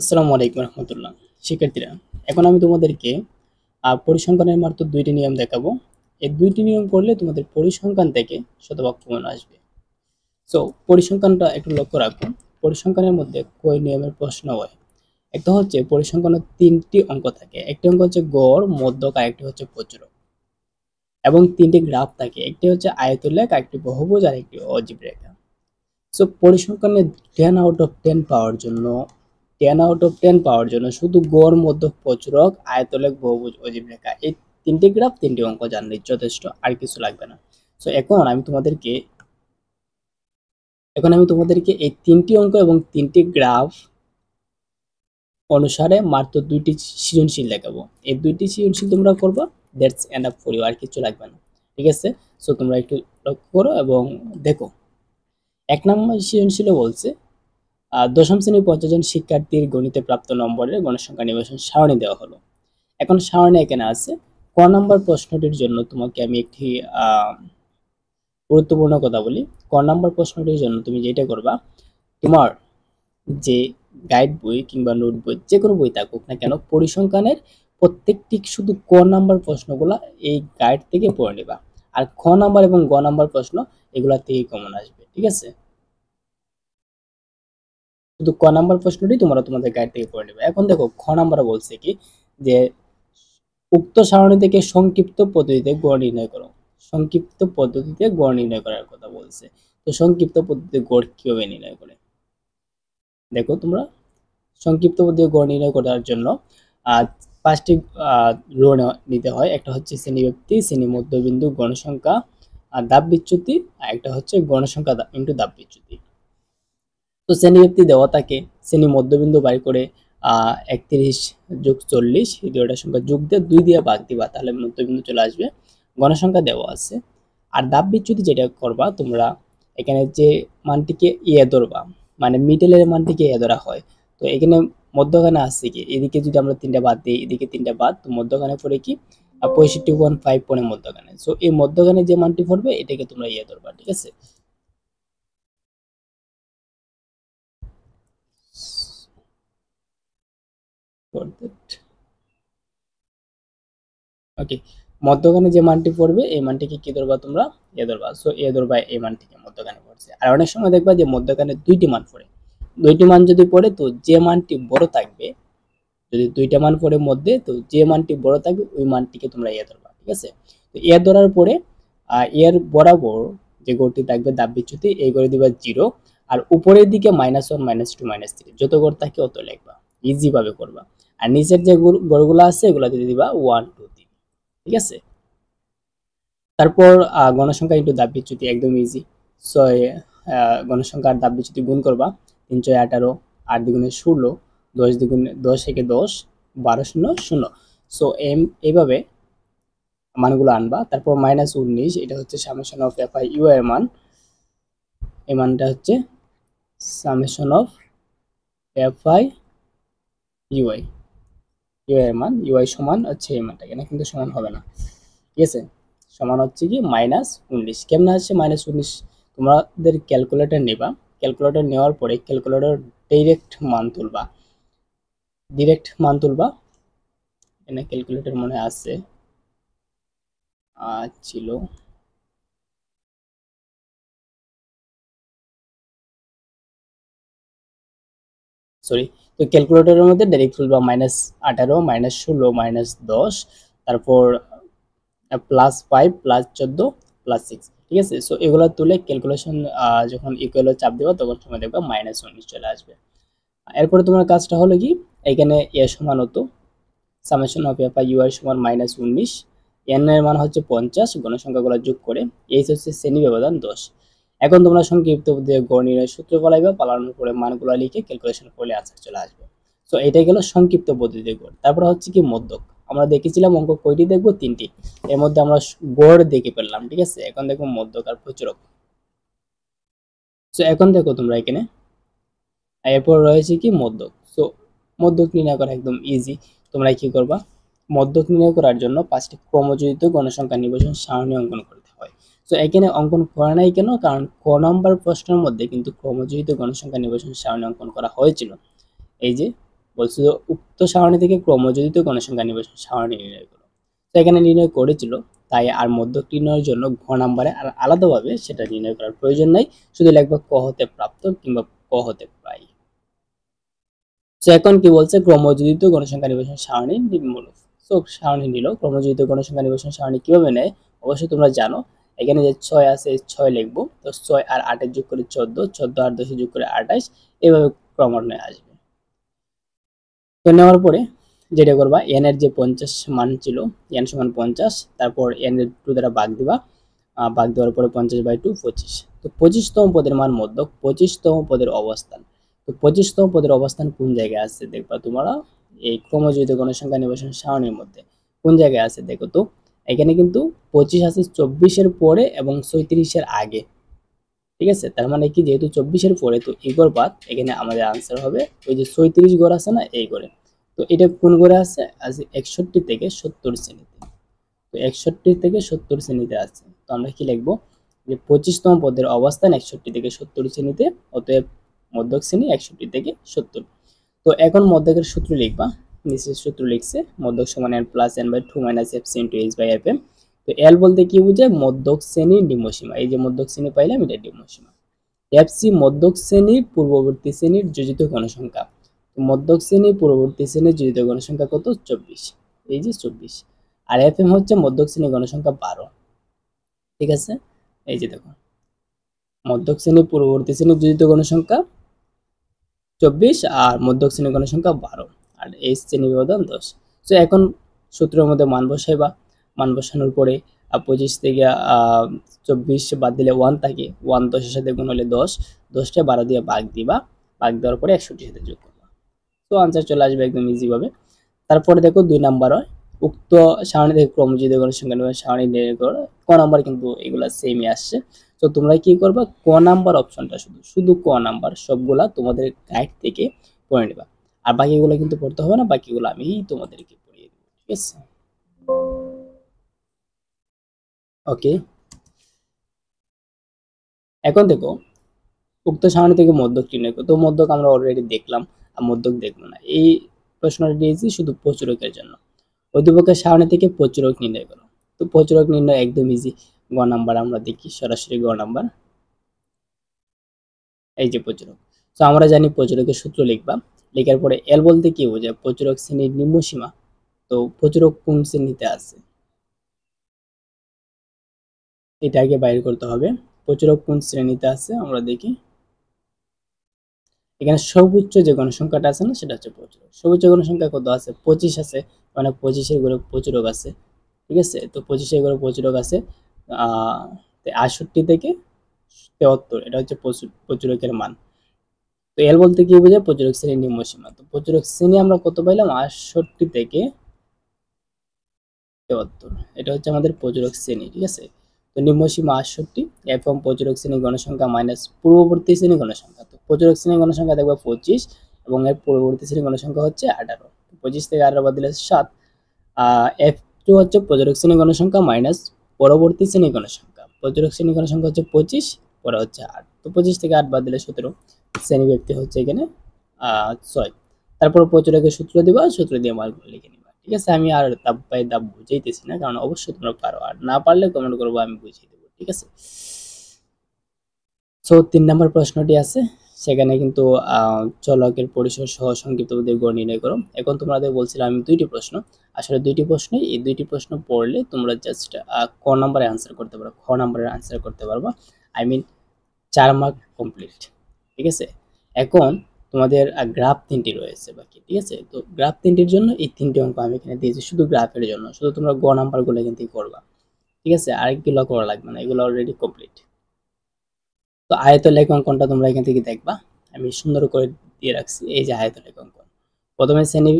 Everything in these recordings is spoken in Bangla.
আসসালামু আলাইকুম রহমতুল্লাহ। শিক্ষার্থীরা, এখন আমি তোমাদেরকে পরিসংখ্যানের মাত্র দুইটি নিয়ম দেখাবো। এই দুইটি নিয়ম করলে তোমাদের পরিসংখ্যান থেকে শতভাগ কমন আসবে। সো পরিসংখ্যানটা একটু লক্ষ্য রাখো। পরিসংখ্যানের মধ্যে কয় নিয়মের প্রশ্ন হয়? একটা হচ্ছে পরিসংখ্যানের তিনটি অঙ্ক থাকে। একটি অঙ্ক হচ্ছে গড়, মধ্যক, আর একটি হচ্ছে প্রচুরক, এবং তিনটি গ্রাফ থাকে। একটি হচ্ছে আয়তলেখ, আরেকটি বহুভুজ, আর একটি অজীব রেখা। সো পরিসংখ্যানে 10 out of 10 পাওয়ার জন্য 10 out of 10 পাওয়ার জন্য শুধু গড়, মধ্যক, প্রচুরক, আয়তলেখ, বহুভুজ, অজীব রেখা এই তিনটি গ্রাফ, তিনটি অঙ্ক জানলেই যথেষ্ট, আর কিছু লাগবে না। সো এখন আমি তোমাদেরকে এই তিনটি অঙ্ক এবং তিনটি গ্রাফ অনুসারে মাত্র দুইটি সৃজনশীল দেখাবো। এই দুইটি সৃজনশীল তোমরা করবা, দ্যাটস এনাফ ফর ইউ, আর কিছু লাগবে না। ঠিক আছে? সো তোমরা একটু লক্ষ্য করো এবং দেখো। 1 নম্বর সৃজনশীলে বলছে দশম শ্রেণীর 50 জন শিক্ষার্থীর গণিতে প্রাপ্ত নম্বরের গণসংখ্যা নির্বাচন সারণী দেওয়া হলো। এখন সারণী এখানে আছে। ক নম্বর প্রশ্নটির জন্য তোমাকে আমি একটি গুরুত্বপূর্ণ কথা বলি। ক নম্বর প্রশ্নটির জন্য তুমি যেটা করবা, তোমার যে গাইড বই কিংবা নোট বই, যে কোনো বই থাকুক না কেন, পরিসংখ্যানের প্রত্যেকটি শুধু ক নাম্বার প্রশ্নগুলা এই গাইড থেকে পড়ে নেবা। আর খ নাম্বার এবং গ নাম্বার প্রশ্ন এগুলা থেকে কমন আসবে। ঠিক আছে? শুধু ক নাম্বার প্রশ্নটি তোমরা তোমাদের গাইড থেকে পড়ে নেবে। এখন দেখো, খ নাম্বার বলছে কি যে উক্ত সারণী থেকে সংক্ষিপ্ত পদ্ধতিতে গড় নির্ণয় করো। সংক্ষিপ্ত পদ্ধতিতে গড় নির্ণয় করার কথা বলছে। তো সংক্ষিপ্ত পদ্ধতিতে গড় কিভাবে নির্ণয় করে? দেখো তোমরা, সংক্ষিপ্ত পদ্ধতিতে গড় নির্ণয় করার জন্য আহ 5টি রো নিতে হয়। একটা হচ্ছে শ্রেণীব্যক্তি, শ্রেণী মধ্যবিন্দু, গণসংখ্যা, আর ধাপ বিচ্যুতি, আর একটা হচ্ছে গণসংখ্যা ইনটু ধাপ বিচ্যুতি। তো শ্রেণীব্যক্তি দেওয়া থাকে, শ্রেণী মধ্যবিন্দু বাই করে 31 যোগ 40 এই দুইটা সংখ্যা যোগ দিয়ে 2 দিয়ে ভাগ দিবা, তাহলে মধ্যবিন্দু চলে আসবে। গণসংখ্যা দেওয়া আছে। আর ধাপ বিচ্যুতি যেটা করবা তোমরা, এখানে যে মানটিকে ধরবা, মানে মিডলের মানটিকে ধরা হয়। তো এখানে মধ্যখানে আসছে কি, এদিকে যদি আমরা 3টা বাদ দিই, এদিকে 3টা বাদ, তো মধ্যখানে পড়ে কি 65.5 পড়ে মধ্যখানে। সো এই মধ্যখানে যে মানটি পড়বে এটাকে তোমরা ধরবা। ঠিক আছে? ওকে, মধ্যখানে যে মানটি পড়বে এই মানটিকে কি ধরবা তোমরা? ধরবা। সো ধরবা এই মানটিকে, মধ্যখানে পড়ছে। আর অনেক সময় দেখবা যে মধ্যখানে দুইটি মান পড়ে। দুইটি মান যদি পড়ে, তো যে মানটি বড় থাকবে, যদি দুইটা মান পড়ে মধ্যে, তো যে মানটি বড় থাকবে ওই মানটিকে তোমরা ধরবা। ঠিক আছে? তো ধরার পরে এর বরাবর যে গড়টি থাকবে ধাপ বিচ্যুতি, এই করে দিবা 0। আর উপরের দিকে -1, -2, -3 যত গড় থাকে অত লিখবা। ইজি ভাবে করবা। আর নিচের যে গড়গুলো আছে এগুলা দিয়ে দিবা 1, 2, 3। ঠিক আছে? তারপর গণসংখ্যা ইনটু ধাপ বিচ্যুতি, একদম ইজি। 6 গণসংখ্যা আর ধাপ বিচ্যুতি গুণ করবা। 3 6 18, 8 দ্বিগুণে 16, 10 দ্বিগুণে 10 একে 10, 12 শূন্য 0। সো এইভাবে মানগুলো আনবা। তারপর -19, এটা হচ্ছে summation of F I U এর মান। এই মানটা হচ্ছে summation of F I UI, U এর মান। ইউআই সমান হচ্ছে এই মানটা, এখানে কিন্তু সমান হবে না। ঠিক আছে? সমান হচ্ছে কি -19। কেমন আসছে -19? তোমাদের ক্যালকুলেটর নেবা। ক্যালকুলেটর নেওয়ার পরে ক্যালকুলেটর ডিরেক্ট মান তুলবা। এখানে ক্যালকুলেটর মনে আছে ছিল, সরি। তো ক্যালকুলেটরের মধ্যে ডাইরেক্ট তুলবা -18, -16, -10, তারপর +5, +14, +6। ঠিক আছে? সো এগুলো তুলে ক্যালকুলেশন যখন ইকুয়ালে চাপ দেবা তখন সময় দেখবা -19 চলে আসবে। এরপরে তোমার কাজটা হলো কি, এখানে এ সমান হতো summation of F I you I সমান -19, এন এর মান হচ্ছে 50, গণসংখ্যাগুলো যোগ করে এইচ হচ্ছে শ্রেণী ব্যবধান 10। এখন তোমরা সংক্ষিপ্ত পদ্ধতিতে গড় নির্ণয়ের সূত্র ফলাইবা, পালানোর পরে মানগুলো লিখে ক্যালকুলেশন করলে আনসার চলে আসবে। সো এটাই গেল সংক্ষিপ্ত পদ্ধতিতে গড়। তারপর হচ্ছে কি মধ্যক। আমরা দেখেছিলাম অঙ্ক কয়টি দেখবো? 3টি। এর মধ্যে আমরা গড় দেখে ফেললাম। ঠিক আছে? এখন দেখো মধ্যক আর প্রচুরক। সো এখন দেখো তোমরা এখানে, এরপর রয়েছে কি মধ্যক। সো মধ্যক নির্ণয় করা একদম ইজি। তোমরা কি করবা? মধ্যক নির্ণয় করার জন্য 5টি ক্রমযোজিত গণসংখ্যা নির্বাচন সারণী অঙ্কন করতে হয়। সো এখানে অঙ্কন করা নাই কেন? কারণ ক নম্বর প্রশ্নের মধ্যে কিন্তু ক্রমযোজিত গণসংখ্যা নির্বাচন সারণী অঙ্কন করা হয়েছিল। এই যে বলছে যে উক্ত সারণী থেকে ক্রমযোজিত গণসংখ্যা নির্বাচন সারণী নির্ণয় করো। তো এখানে নির্ণয় করেছিল, তাই আর মধ্যক নির্ণয়ের জন্য ঘ নাম্বারে আর আলাদাভাবে সেটা নির্ণয় করার প্রয়োজন নাই, শুধু লিখবা ক হতে প্রাপ্ত কিংবা ক হতে প্রায়। তো এখন কি বলছে, ক্রমযোজিত গণসংখ্যা নির্বাচন সারণী নিম্নরূপ। তো সারণী নিল, ক্রমযোজিত গণসংখ্যা নির্বাচন সারণী কিভাবে নেয় অবশ্যই তোমরা জানো। এখানে যে 6 আছে 6 লিখবো, তো 6 আর 8 এর যোগ করে 14, 14 আর 10 যোগ করে 28, এভাবে ক্রমান্বয়ে আসবে। তো নেওয়ার পরে যেটা করবা, n এর যে 50 মান ছিল, n সমান 50, তারপর n এর 2 দ্বারা ভাগ দিবা, ভাগ দেওয়ার পরে 50/2 25। তো 25তম পদের মান মধ্যক, 25তম পদের অবস্থান। তো 25তম পদের অবস্থান কোন জায়গায় আছে দেখবা তোমরা, এই ক্রমযোজিত গণসংখ্যা নির্বাচন সারণীর মধ্যে কোন জায়গায় আছে দেখো তো। এখানে কিন্তু 25 আছে 24 এর পরে এবং 37 এর আগে, ঠিক আছে। তার মানে কি, যেহেতু 24 এর পরে, তো ইগর বাদ, এখানে আমাদের আনসার হবে ওই যে 37 ঘর আছে না, এই ঘরে। তো এটা কোন ঘরে আছে, আজ 61 থেকে 70 শ্রেণীতে। তো 61 থেকে 70 শ্রেণীতে আছে। তো আমরা কি লিখবো, যে 25তম পদের অবস্থান 61 থেকে 70 শ্রেণীতে, অতএব মধ্যক শ্রেণী 61 থেকে 70। তো এখন মধ্যকের সূত্র লিখবা, নিচের সূত্র লিখছে, মধ্যক সমান n plus n/2 minus fc into h/fm। তো এল বলতে কি বোঝায়, মধ্যক শ্রেণীর নিম্নসীমা। এই যে মধ্যক শ্রেণী পাইলাম, এটা নিম্নসীমা। এফসি মধ্যক শ্রেণীর পূর্ববর্তী শ্রেণীর যোজিত গণসংখ্যা। মধ্যক শ্রেণী পূর্ববর্তী শ্রেণীর যোজিত গণসংখ্যা কত, 24, এই যে 24। আর এফএম হচ্ছে মধ্যক শ্রেণী গণসংখ্যা 12, ঠিক আছে। এই যে দেখো, মধ্যক শ্রেণী পূর্ববর্তী শ্রেণীর যোজিত গণসংখ্যা 24 আর মধ্যক শ্রেণী গণসংখ্যা 12, আর এই শ্রেণী ব্যবধান 10। তো এখন সূত্রের মধ্যে মান বসাইবা, মান বসানোর পরে 25 থেকে 24 বাদ দিলে 1 থাকে, 1 10-এর সাথে গুণ হলে 10, 10টা 12 দিয়ে ভাগ দিবা, ভাগ দেওয়ার পরে 61 সাথে যোগ করবা। তো আনসার চলে আসবে একদম ইজি ভাবে। তারপরে দেখো 2 নাম্বার হয়, উক্ত সারণী থেকে ক্রমযোজিত গণসংখ্যা নির্ণয় সারণী নির্ণয় করো। ক নাম্বার কিন্তু এগুলা সেমই আসছে। তো তোমরা কি করবা, ক নাম্বার অপশনটা শুধু ক নাম্বার সবগুলা তোমাদের গাইড থেকে পড়ে নিবা, আর বাকিগুলো কিন্তু পড়তে হবে না, বাকিগুলো আমি তোমাদেরকে পড়িয়ে দেবো, ঠিক আছে। ওকে, এখন দেখো উক্ত সারণী থেকে মধ্যক নির্ণয় করো। তো মধ্যক আমরা অলরেডি দেখলাম, আর মধ্যক দেখবো না। এই প্রশ্নটা দিয়েছি শুধু প্রচুরকের জন্য। উদ্দীপকের সারণী থেকে প্রচুরক নির্ণয় করো। তো প্রচুরক নির্ণয় একদম ইজি। গ নাম্বার আমরা দেখি, সরাসরি গ নাম্বার, এই যে প্রচুরক। তো আমরা জানি প্রচুরকের সূত্র লিখবা, লেখার পরে এল বলতে কি বোঝায়, প্রচুরক শ্রেণীর নিম্নসীমা। তো প্রচুরক কোন শ্রেণীতে আছে এটা আগে বাইর করতে হবে। প্রচুরক কোন শ্রেণীতে আছে আমরা দেখি, এখানে সর্বোচ্চ যে গণসংখ্যাটা আছে না, সেটা হচ্ছে প্রচুরক। সর্বোচ্চ গণসংখ্যা কত আছে, 25 আছে, মানে 25-এর ঘরে প্রচুরক আছে, ঠিক আছে। তো 25-এর ঘরে প্রচুরক আছে 68 থেকে 73, এটা হচ্ছে প্রচুরকের মান। তো এল বলতে কি বোঝায়, প্রচুরক শ্রেণীর নিম্নসীমা। তো প্রচুরক শ্রেণী আমরা কত পাইলাম, 68 থেকে 73, এটা হচ্ছে আমাদের প্রচুরক শ্রেণী, ঠিক আছে। তো নিম্নসীমা 68 এবং প্রচুরক শ্রেণী গণসংখ্যা মাইনাস পূর্ববর্তী শ্রেণী গণসংখ্যা। তো প্রচুরক শ্রেণী গণসংখ্যা দেখবা 25 এবং এর পূর্ববর্তী শ্রেণী গণসংখ্যা হচ্ছে 18। 25 থেকে 18 বাদ দিলে 7। এফ টু হচ্ছে প্রচুরক শ্রেণী গণসংখ্যা মাইনাস পরবর্তী শ্রেণী গণসংখ্যা। প্রচুরক শ্রেণী গণসংখ্যা হচ্ছে 25, পরে হচ্ছে 8। তো 25 থেকে 8 বাদ দিলে 17, শ্রেণী ব্যক্তি হচ্ছে এখানে 6। তারপর প্রচুরকের সূত্র দিবা, সূত্র দিয়ে মানগুলো লিখে নিবা, ঠিক আছে। আমি আর ধাপ বাই ধাপ বুঝাইতেছি না, কারণ অবশ্যই তোমরা পারো, আর না পারলে কমেন্ট করবো, আমি বুঝিয়ে দেবো, ঠিক আছে। সো 3 নম্বর প্রশ্নটি আছে, সেখানে কিন্তু চলকের পরিসর সহ সংক্ষিপ্ত পদের গড় নির্ণয় করো। এখন তোমাদের বলছিলাম আমি 2টি প্রশ্ন, আসলে 2টি প্রশ্ন, এই 2টি প্রশ্ন পড়লে তোমরা জাস্ট ক নাম্বারে আনসার করতে পারো, খ নাম্বারে আনসার করতে পারবা, আই মিন 4 মার্ক কমপ্লিট, ঠিক আছে। এখন তোমাদের গ্রাফ 3টি রয়েছে বাকি, ঠিক আছে। তো গ্রাফ 3টির জন্য এই 3টি অঙ্ক আমি এখানে দিয়েছি শুধু গ্রাফের জন্য, শুধু তোমরা গ নাম্বারগুলো এখান থেকে করবা, ঠিক আছে। আরেকগুলো করা লাগবে না, এগুলো অলরেডি কমপ্লিট। তো আয়তলেখ অঙ্কনটা তোমরা এখান থেকে দেখবা, আমি সুন্দর করে দিয়ে রাখছি, এই যে আয়তলেখ অঙ্কন। প্রথমে শ্রেণী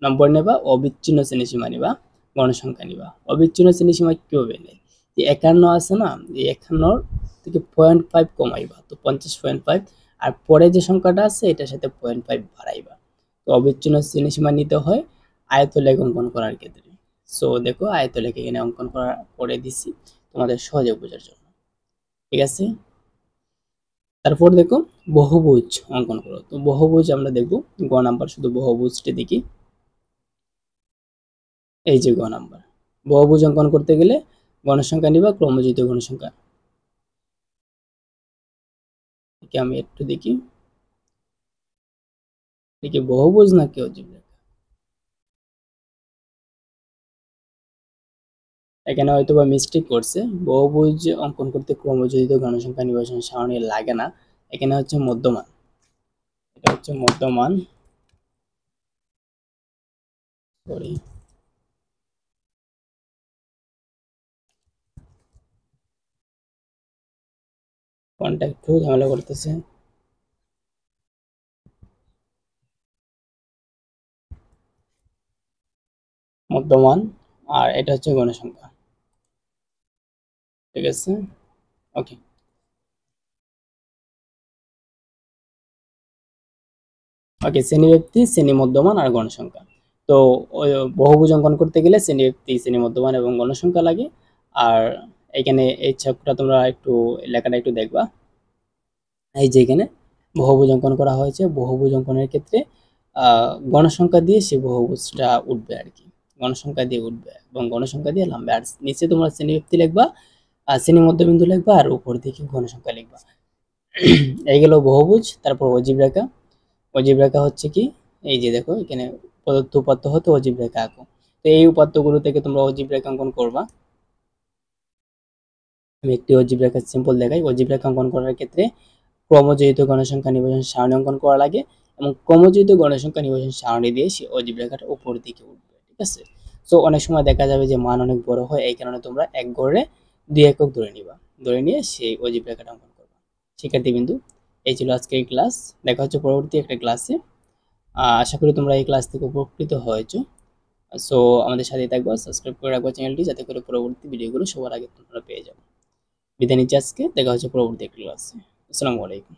নম্বর নেবা, অবিচ্ছিন্ন শ্রেণীসীমা নিবা, গণসংখ্যা নিবা। অবিচ্ছিন্ন শ্রেণীসীমা কিভাবে নেয়, যে 51 আছে না, এই 51 থেকে 0.5 কমাইবা, তো 50.5, আর পরে যে সংখ্যাটা আছে এটার সাথে 0.5 বাড়াইবা। তো অবিচ্ছিন্ন শ্রেণীসীমা নিতে হয় আয়তলেখ অঙ্কন করার ক্ষেত্রে। সো দেখো আয়তলেখ এখানে অঙ্কন করা করে দিছি তোমাদের সহজে বোঝার জন্য, ঠিক আছে। তারপর দেখো বহুভুজ অঙ্কন করো। তো বহুভুজ আমরা দেখব গ নাম্বার, শুধু বহুভুজটি দেখি। এই যে গ নাম্বার, বহুভুজ অঙ্কন করতে গেলে গণসংখ্যা নিবা ক্রমযুক্ত গণসংখ্যা। আমি একটু দেখি দেখি বহুভুজ নাকি অজীব রেখা। এখানে হয়তো বা মিস্টেক করছে, বহুভুজ অঙ্কন করতে ক্রমযোজিত গণসংখ্যা নির্বাচন সারণী লাগে না, এখানে হচ্ছে মধ্যমান। এটা হচ্ছে মধ্যমান, সরি কোনটা একটু ঝামেলা করতেছে। মধ্যমান, আর এটা হচ্ছে গণসংখ্যা। ঠিক আছে, ওকে। ওকে, শ্রেণীব্যক্তি, শ্রেণী মধ্যমান আর গণসংখ্যা। তো ওই বহুভুজ অঙ্কন করতে গেলে শ্রেণীব্যক্তি, শ্রেণী মধ্যমান এবং গণসংখ্যা লাগে। আর এখানে এই ছকটা তোমরা একটু লেখাটা একটু দেখবা। এই যে এখানে বহুভুজ অঙ্কন করা হয়েছে, বহুভুজ অঙ্কনের ক্ষেত্রে গণসংখ্যা দিয়ে সে বহুভুজটা উঠবে আর কি, গণসংখ্যা দিয়ে উঠবে এবং গণসংখ্যা দিয়ে নামবে। আর নিচে তোমরা শ্রেণীব্যক্তি লিখবা, আর শ্রেণী মধ্যবিন্দু লিখবা, আর উপর দিকে গণসংখ্যা লিখবা। এই গেল বহুভুজ। তারপর অজীব রেখা। অজীব রেখা হচ্ছে কি, এই যে দেখো এখানে প্রদত্ত উপাত্ত হতে অজীব রেখা আঁকো। তো এই উপাত্তগুলো থেকে তোমরা অজীব রেখা অঙ্কন করবা। আমি একটি অজীব রেখা সিম্পল দেখাই। অজীব রেখা অঙ্কন করার ক্ষেত্রে ক্রমযোজিত গণসংখ্যা নির্বাচন সারণী অঙ্কন করা লাগে, এবং ক্রমযোজিত গণসংখ্যা নির্বাচন সারণী দিয়ে সে অজীব রেখাটা উপর দিকে উঠবে। ঠিক আছে, তো অনেক সময় দেখা যাবে যে মান অনেক বড় হয়, এই কারণে তোমরা এক গড়ে 2 একক ধরে নিবা, ধরে নিয়ে সেই অজীব রেখাটা অঙ্কন করবা। শিক্ষার্থী বিন্দু, এই ছিল আজকের ক্লাস। দেখা হচ্ছে পরবর্তী একটা ক্লাসে। আশা করি তোমরা এই ক্লাস থেকে উপকৃত হয়েছো। সো আমাদের সাথে থাকবা, সাবস্ক্রাইব করে রাখবো চ্যানেলটি, যাতে করে পরবর্তী ভিডিওগুলো সবার আগে তোমরা পেয়ে যাবে। বিদায় নিচ্ছি আজকে, দেখা হচ্ছে পরবর্তী ক্লাসে। আসসালামু আলাইকুম।